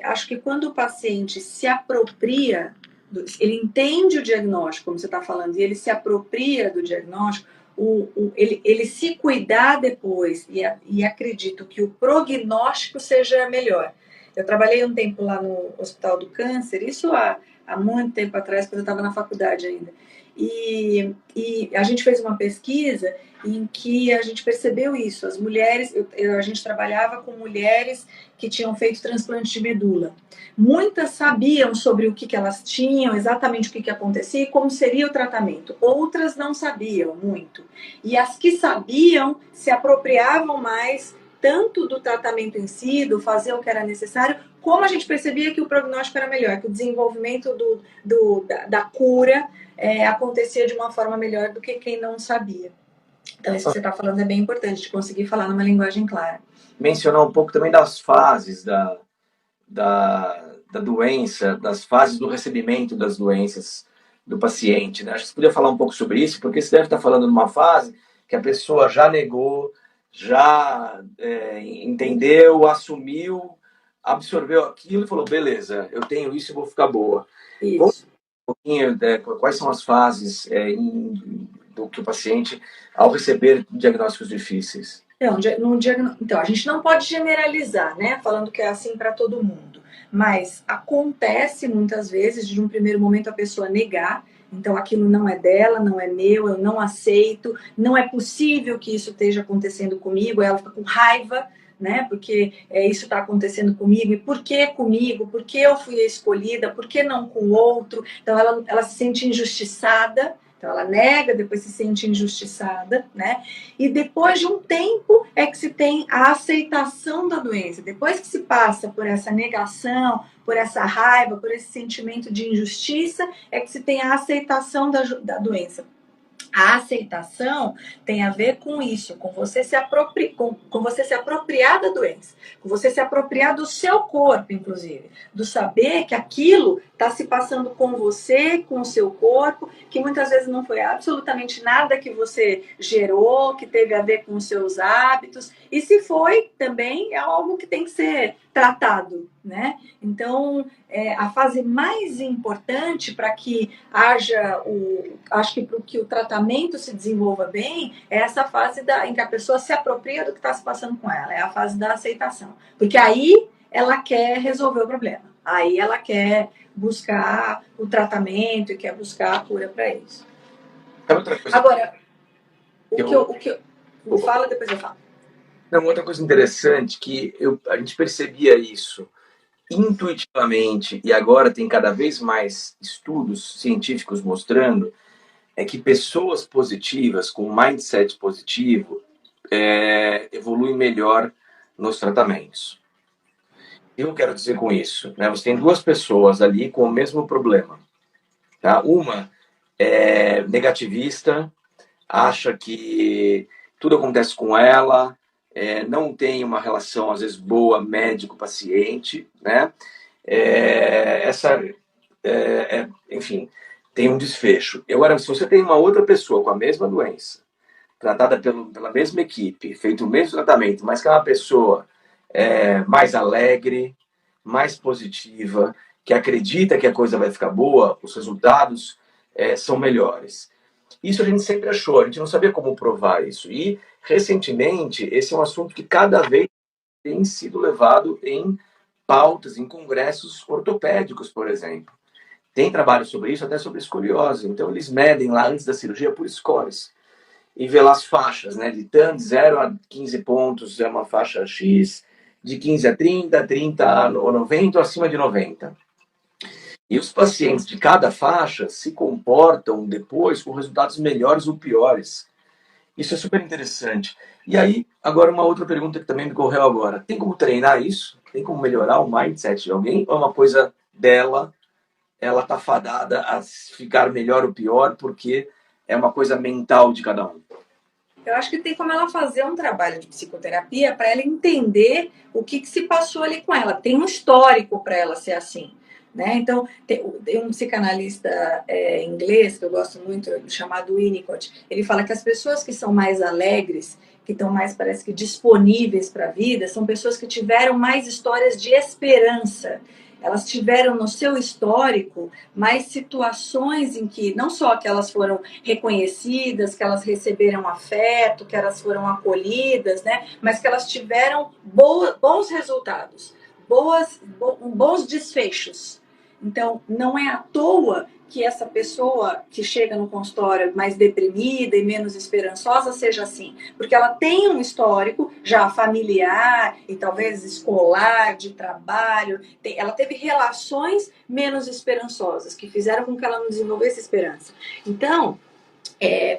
acho que quando o paciente se apropria, ele entende o diagnóstico, como você está falando, e ele se apropria do diagnóstico, ele se cuidar depois, e acredito que o prognóstico seja melhor. Eu trabalhei um tempo lá no Hospital do Câncer, isso há muito tempo atrás, quando eu estava na faculdade ainda. E a gente fez uma pesquisa em que a gente percebeu isso. As mulheres, a gente trabalhava com mulheres que tinham feito transplante de medula. Muitas sabiam sobre o que elas tinham, exatamente o que acontecia e como seria o tratamento. Outras não sabiam muito. E as que sabiam se apropriavam mais tanto do tratamento em si, do fazer o que era necessário, como a gente percebia que o prognóstico era melhor, que o desenvolvimento da cura acontecia de uma forma melhor do que quem não sabia. Então, isso que você está falando é bem importante, de conseguir falar numa linguagem clara. Mencionar um pouco também das fases da doença, das fases do recebimento das doenças do paciente, né? Acho que você podia falar um pouco sobre isso, porque você deve estar falando numa fase que a pessoa já negou, já entendeu, assumiu, absorveu aquilo e falou, beleza, eu tenho isso e vou ficar boa. Isso. Um pouquinho, quais são as fases do que o paciente, ao receber diagnósticos difíceis? Então, a gente não pode generalizar, né? Falando que é assim para todo mundo. Mas acontece muitas vezes de um primeiro momento a pessoa negar. Então, aquilo não é dela, não é meu, eu não aceito, não é possível que isso esteja acontecendo comigo. Ela fica com raiva, né? Porque isso está acontecendo comigo, e por que comigo? Por que eu fui a escolhida? Por que não com o outro? Então, ela se sente injustiçada. Então, ela nega, depois se sente injustiçada, né? E depois de um tempo é que se tem a aceitação da doença. Depois que se passa por essa negação, por essa raiva, por esse sentimento de injustiça, é que se tem a aceitação da doença. A aceitação tem a ver com isso, com você se apropriar da doença, com você se apropriar do seu corpo, inclusive, do saber que aquilo está se passando com você, com o seu corpo, que muitas vezes não foi absolutamente nada que você gerou, que teve a ver com os seus hábitos, e se foi, também é algo que tem que ser tratado, né? Então, a fase mais importante para que acho que para que o tratamento se desenvolva bem, é essa fase em que a pessoa se apropria do que está se passando com ela, é a fase da aceitação. Porque aí ela quer resolver o problema, aí ela quer buscar o tratamento e quer buscar a cura para isso. Outra coisa Agora, que fala, depois eu falo. Não, outra coisa interessante que a gente percebia isso intuitivamente, e agora tem cada vez mais estudos científicos mostrando, é que pessoas positivas, com mindset positivo, evoluem melhor nos tratamentos. O que eu quero dizer com isso? Né? Você tem duas pessoas ali com o mesmo problema. Tá? Uma é negativista, acha que tudo acontece com ela, não tem uma relação, às vezes, boa médico-paciente, né? Enfim, tem um desfecho. Agora, se você tem uma outra pessoa com a mesma doença, tratada pela mesma equipe, feito o mesmo tratamento, mas que é uma pessoa mais alegre, mais positiva, que acredita que a coisa vai ficar boa, os resultados são melhores. Isso a gente sempre achou, a gente não sabia como provar isso. E, recentemente, esse é um assunto que cada vez tem sido levado em pautas, em congressos ortopédicos, por exemplo. Tem trabalho sobre isso, até sobre escoliose. Então, eles medem lá antes da cirurgia por scores. E vê lá as faixas, né? De 0 a 15 pontos é uma faixa X, de 15 a 30, 30 a 90 ou acima de 90. E os pacientes de cada faixa se comportam depois com resultados melhores ou piores. Isso é super interessante. E aí, agora uma outra pergunta que também me correu agora. Tem como treinar isso? Tem como melhorar o mindset de alguém? Ou é uma coisa dela, ela tá fadada a ficar melhor ou pior porque é uma coisa mental de cada um? Eu acho que tem como ela fazer um trabalho de psicoterapia para ela entender o que se passou ali com ela. Tem um histórico para ela ser assim. Né? Então, tem um psicanalista inglês que eu gosto muito, chamado Winnicott. Ele fala que as pessoas que são mais alegres, que estão mais, parece que, disponíveis para a vida, são pessoas que tiveram mais histórias de esperança. Elas tiveram no seu histórico mais situações em que, não só que elas foram reconhecidas, que elas receberam afeto, que elas foram acolhidas, né? Mas que elas tiveram bons resultados, bons desfechos. Então, não é à toa que essa pessoa que chega no consultório mais deprimida e menos esperançosa seja assim, porque ela tem um histórico já familiar e talvez escolar, de trabalho, ela teve relações menos esperançosas, que fizeram com que ela não desenvolvesse esperança. Então,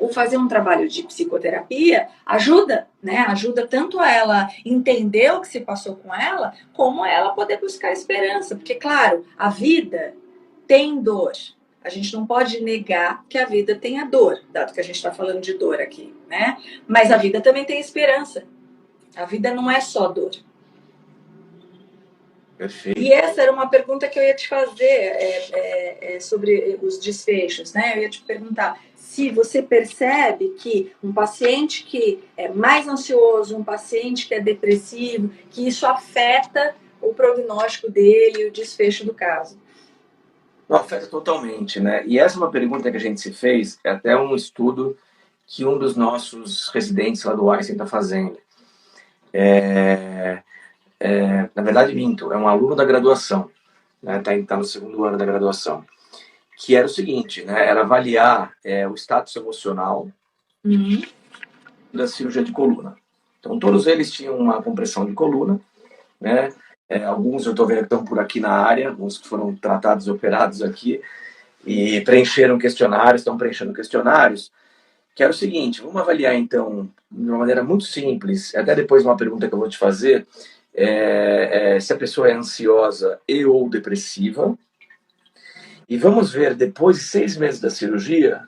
o fazer um trabalho de psicoterapia ajuda, né? Ajuda tanto a ela entender o que se passou com ela, como a ela poder buscar esperança. Porque, claro, a vida tem dor. A gente não pode negar que a vida tenha dor, dado que a gente está falando de dor aqui, né? Mas a vida também tem esperança. A vida não é só dor. Perfeito. E essa era uma pergunta que eu ia te fazer sobre os desfechos, né? Eu ia te perguntar se você percebe que um paciente que é mais ansioso, um paciente que é depressivo, que isso afeta o prognóstico dele e o desfecho do caso. Não, afeta totalmente, né? E essa é uma pergunta que a gente se fez, é até um estudo que um dos nossos residentes lá do Einstein está fazendo. Na verdade, minto, é um aluno da graduação, né? Tá no segundo ano da graduação, que era o seguinte, né? Era avaliar o status emocional da cirurgia de coluna. Então, todos eles tinham uma compressão de coluna, né? Alguns eu estou vendo que estão por aqui na área, alguns que foram tratados e operados aqui, e preencheram questionários, estão preenchendo questionários, que era o seguinte, vamos avaliar então, de uma maneira muito simples, até depois uma pergunta que eu vou te fazer, se a pessoa é ansiosa e ou depressiva, e vamos ver depois de 6 meses da cirurgia,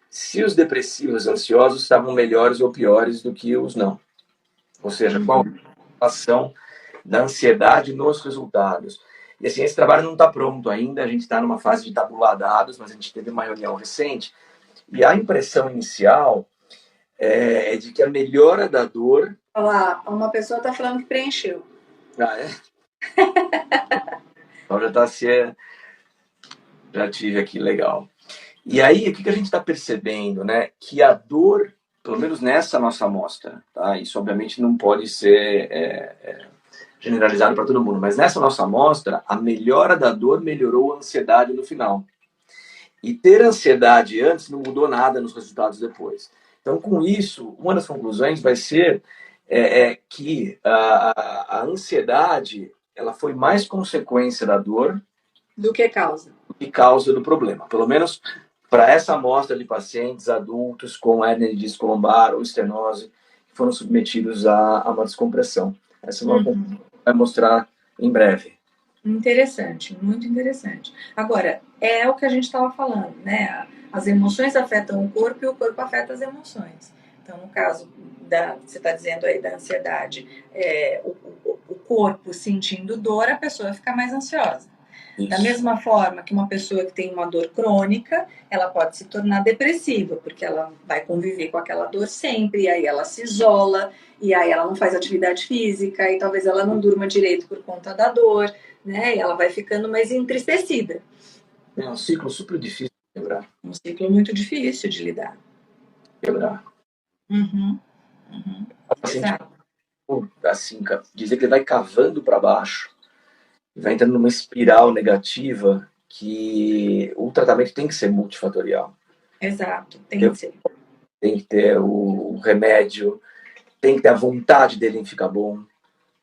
se os depressivos ansiosos estavam melhores ou piores do que os não. Ou seja, qual a relação da ansiedade nos resultados. E assim, esse trabalho não está pronto ainda, a gente está numa fase de tabular dados, mas a gente teve uma reunião recente, e a impressão inicial é de que a melhora da dor... Olha lá, uma pessoa está falando que preencheu. Ah, é? Então já está se... Já tive aqui, legal. E aí, o que a gente está percebendo, né? Que a dor, pelo menos nessa nossa amostra, tá? Isso obviamente não pode ser generalizado para todo mundo, mas nessa nossa amostra, a melhora da dor melhorou a ansiedade no final. E ter ansiedade antes não mudou nada nos resultados depois. Então, com isso, uma das conclusões vai ser que a ansiedade ela foi mais consequência da dor do que causa. Do que causa do problema. Pelo menos para essa amostra de pacientes adultos com hérnia de disco lombar ou estenose que foram submetidos a uma descompressão. Essa é uma conclusão que vai mostrar em breve. Interessante, muito interessante. Agora, é o que a gente estava falando, né? As emoções afetam o corpo e o corpo afeta as emoções. Então, no caso você está dizendo aí da ansiedade, o corpo sentindo dor, a pessoa fica mais ansiosa. Isso. Da mesma forma que uma pessoa que tem uma dor crônica, ela pode se tornar depressiva, porque ela vai conviver com aquela dor sempre, e aí ela se isola, e aí ela não faz atividade física, e talvez ela não durma direito por conta da dor, né? E ela vai ficando mais entristecida. É um ciclo super difícil de quebrar. Um ciclo muito difícil de lidar. Quebrar. Exato. Assim, dizer que ele vai cavando para baixo, vai entrando numa espiral negativa que o tratamento tem que ser multifatorial. Exato, tem que ser. Tem que ter o remédio, tem que ter a vontade dele em ficar bom.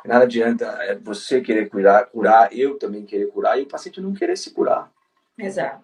Nada adianta você querer curar, eu também querer curar e o paciente não querer se curar. Exato.